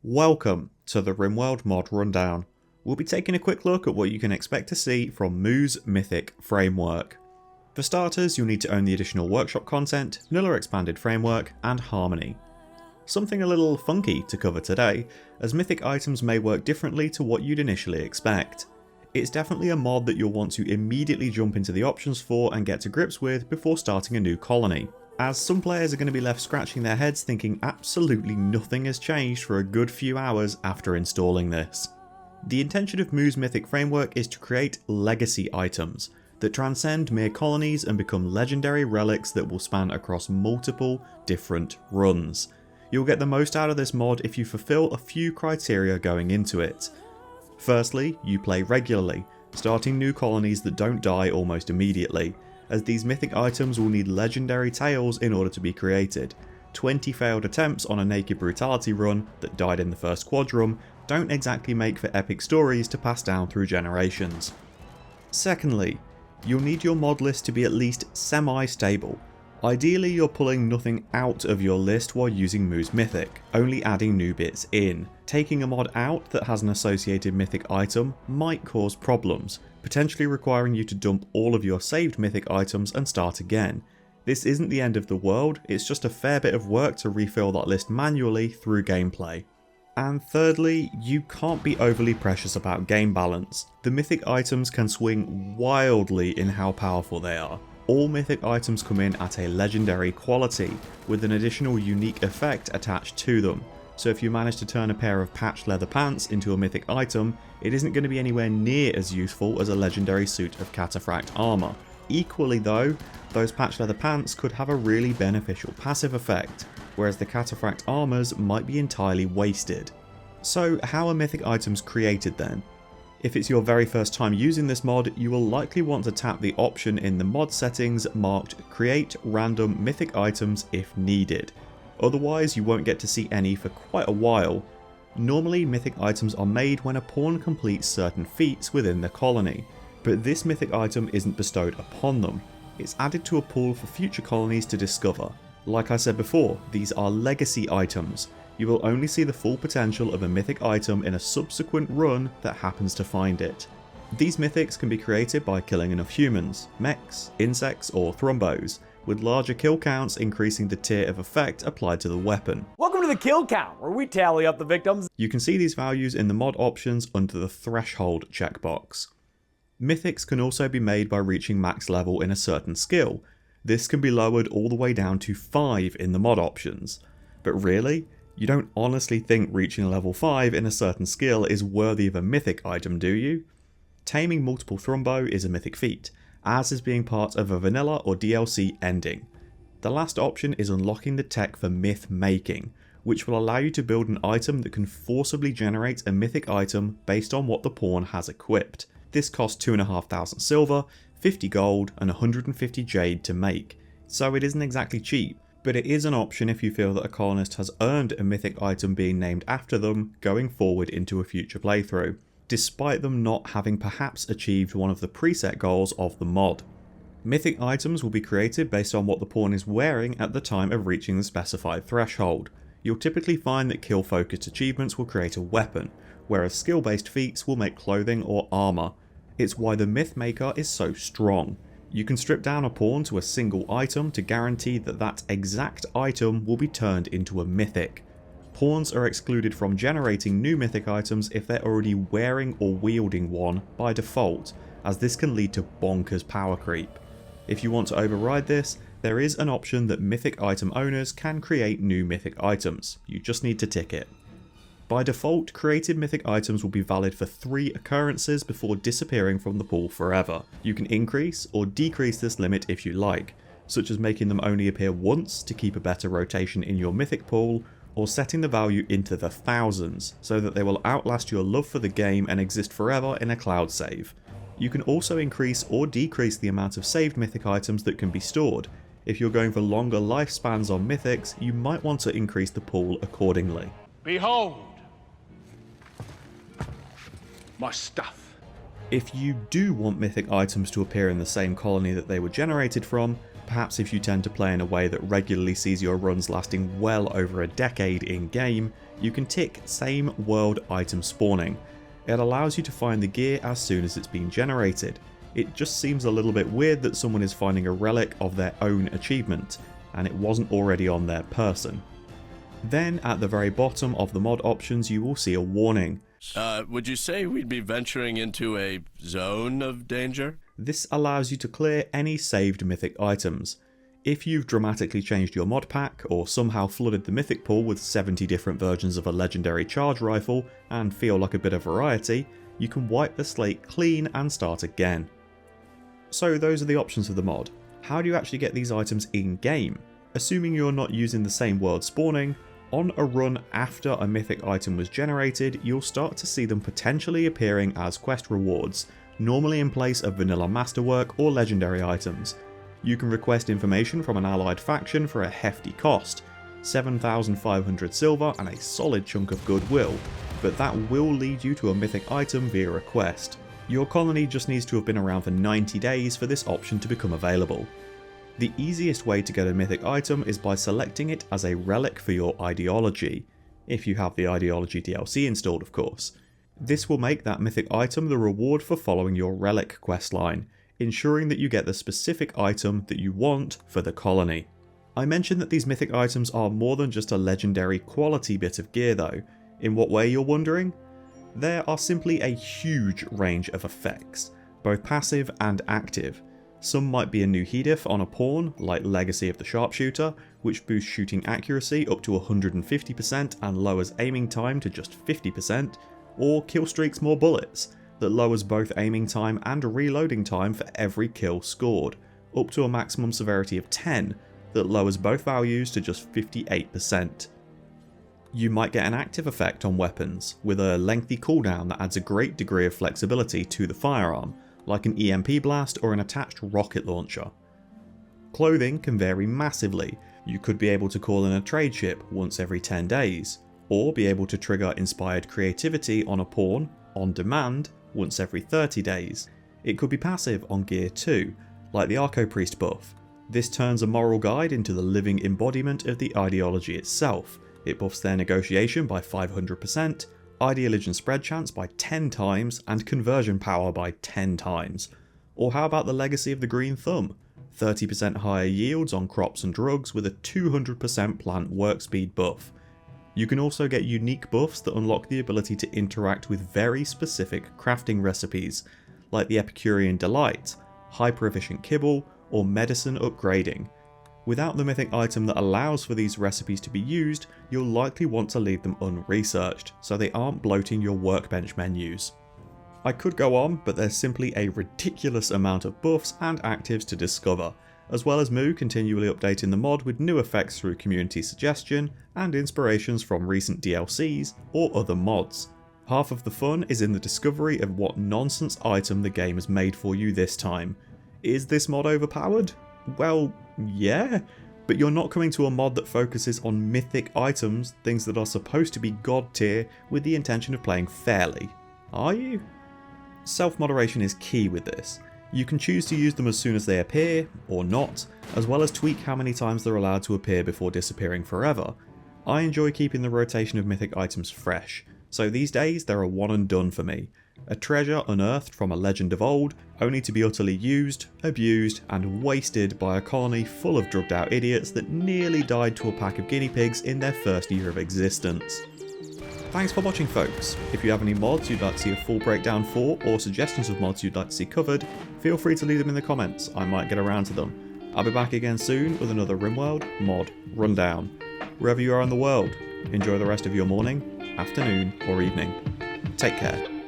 Welcome to the Rimworld mod rundown. We'll be taking a quick look at what you can expect to see from Moo's Mythic framework. For starters, you'll need to own the additional workshop content, vanilla expanded framework, and harmony. Something a little funky to cover today, as Mythic items may work differently to what you'd initially expect. It's definitely a mod that you'll want to immediately jump into the options for and get to grips with before starting a new colony, as some players are going to be left scratching their heads thinking absolutely nothing has changed for a good few hours after installing this. The intention of Moo's Mythic framework is to create legacy items that transcend mere colonies and become legendary relics that will span across multiple different runs. You'll get the most out of this mod if you fulfill a few criteria going into it. Firstly, you play regularly, starting new colonies that don't die almost immediately, as these mythic items will need legendary tales in order to be created. 20 failed attempts on a Naked Brutality run that died in the first quadrum don't exactly make for epic stories to pass down through generations. Secondly, you'll need your mod list to be at least semi-stable. Ideally, you're pulling nothing out of your list while using Moo's Mythic, only adding new bits in. Taking a mod out that has an associated mythic item might cause problems, potentially requiring you to dump all of your saved mythic items and start again. This isn't the end of the world, it's just a fair bit of work to refill that list manually through gameplay. And thirdly, you can't be overly precious about game balance. The mythic items can swing wildly in how powerful they are. All mythic items come in at a legendary quality, with an additional unique effect attached to them. So if you manage to turn a pair of patched leather pants into a mythic item, it isn't going to be anywhere near as useful as a legendary suit of cataphract armour. Equally though, those patched leather pants could have a really beneficial passive effect, whereas the cataphract armours might be entirely wasted. So how are mythic items created then? If it's your very first time using this mod, you will likely want to tap the option in the mod settings marked Create Random Mythic Items if needed. Otherwise, you won't get to see any for quite a while. Normally, mythic items are made when a pawn completes certain feats within the colony, but this mythic item isn't bestowed upon them. It's added to a pool for future colonies to discover. Like I said before, these are legacy items. You will only see the full potential of a mythic item in a subsequent run that happens to find it. These mythics can be created by killing enough humans, mechs, insects or thrumbos, with larger kill counts increasing the tier of effect applied to the weapon. Welcome to the kill count, where we tally up the victims. You can see these values in the mod options under the threshold checkbox. Mythics can also be made by reaching max level in a certain skill. This can be lowered all the way down to 5 in the mod options. But really? You don't honestly think reaching level 5 in a certain skill is worthy of a mythic item, do you? Taming multiple thrumbo is a mythic feat, as is being part of a vanilla or DLC ending. The last option is unlocking the tech for myth making, which will allow you to build an item that can forcibly generate a mythic item based on what the pawn has equipped. This costs 2,500 silver, 50 gold and 150 jade to make, so it isn't exactly cheap. But it is an option if you feel that a colonist has earned a mythic item being named after them going forward into a future playthrough, despite them not having perhaps achieved one of the preset goals of the mod. Mythic items will be created based on what the pawn is wearing at the time of reaching the specified threshold. You'll typically find that kill focused achievements will create a weapon, whereas skill based feats will make clothing or armour. It's why the myth maker is so strong. You can strip down a pawn to a single item to guarantee that that exact item will be turned into a mythic. Pawns are excluded from generating new mythic items if they're already wearing or wielding one by default, as this can lead to bonkers power creep. If you want to override this, there is an option that mythic item owners can create new mythic items. You just need to tick it. By default, created mythic items will be valid for 3 occurrences before disappearing from the pool forever. You can increase or decrease this limit if you like, such as making them only appear once to keep a better rotation in your mythic pool, or setting the value into the thousands so that they will outlast your love for the game and exist forever in a cloud save. You can also increase or decrease the amount of saved mythic items that can be stored. If you're going for longer lifespans on mythics, you might want to increase the pool accordingly. Behold my stuff. If you do want mythic items to appear in the same colony that they were generated from, Perhaps if you tend to play in a way that regularly sees your runs lasting well over a decade in game, you can tick same world item spawning. It allows you to find the gear as soon as it's been generated. It just seems a little bit weird that someone is finding a relic of their own achievement, and it wasn't already on their person. Then at the very bottom of the mod options you will see a warning. Would you say we'd be venturing into a zone of danger? This allows you to clear any saved mythic items. If you've dramatically changed your mod pack, or somehow flooded the mythic pool with 70 different versions of a legendary charge rifle and feel like a bit of variety, you can wipe the slate clean and start again. So those are the options of the mod. How do you actually get these items in game? Assuming you're not using the same world spawning, on a run after a mythic item was generated, you'll start to see them potentially appearing as quest rewards, normally in place of vanilla masterwork or legendary items. You can request information from an allied faction for a hefty cost, 7,500 silver and a solid chunk of goodwill, but that will lead you to a mythic item via request. Your colony just needs to have been around for 90 days for this option to become available. The easiest way to get a mythic item is by selecting it as a relic for your ideology, if you have the ideology DLC installed of course. This will make that mythic item the reward for following your relic questline, ensuring that you get the specific item that you want for the colony. I mentioned that these mythic items are more than just a legendary quality bit of gear though. In what way, you're wondering? There are simply a huge range of effects, both passive and active. Some might be a new hediff on a pawn, like Legacy of the Sharpshooter, which boosts shooting accuracy up to 150% and lowers aiming time to just 50%, or kill streaks more bullets, that lowers both aiming time and reloading time for every kill scored, up to a maximum severity of 10, that lowers both values to just 58%. You might get an active effect on weapons, with a lengthy cooldown that adds a great degree of flexibility to the firearm, like an EMP blast or an attached rocket launcher. Clothing can vary massively. You could be able to call in a trade ship once every 10 days, or be able to trigger inspired creativity on a pawn, on demand, once every 30 days. It could be passive on gear too, like the Arco Priest buff. This turns a moral guide into the living embodiment of the ideology itself. It buffs their negotiation by 500%, ideology spread chance by 10 times, and conversion power by 10 times. Or how about the Legacy of the Green Thumb? 30% higher yields on crops and drugs with a 200% plant work speed buff. You can also get unique buffs that unlock the ability to interact with very specific crafting recipes, like the Epicurean Delight, hyper efficient kibble, or medicine upgrading. Without the mythic item that allows for these recipes to be used, you'll likely want to leave them unresearched, so they aren't bloating your workbench menus. I could go on, but there's simply a ridiculous amount of buffs and actives to discover, as well as Moo continually updating the mod with new effects through community suggestion and inspirations from recent DLCs or other mods. Half of the fun is in the discovery of what nonsense item the game has made for you this time. Is this mod overpowered? Well, yeah, but you're not coming to a mod that focuses on mythic items, things that are supposed to be god tier, with the intention of playing fairly, are you? Self-moderation is key with this. You can choose to use them as soon as they appear, or not, as well as tweak how many times they're allowed to appear before disappearing forever. I enjoy keeping the rotation of mythic items fresh, so these days they're a one and done for me. A treasure unearthed from a legend of old, only to be utterly used, abused, and wasted by a colony full of drugged out idiots that nearly died to a pack of guinea pigs in their first year of existence. Thanks for watching folks. If you have any mods you'd like to see a full breakdown for, or suggestions of mods you'd like to see covered, feel free to leave them in the comments, I might get around to them. I'll be back again soon with another Rimworld mod rundown. Wherever you are in the world, enjoy the rest of your morning, afternoon, or evening. Take care.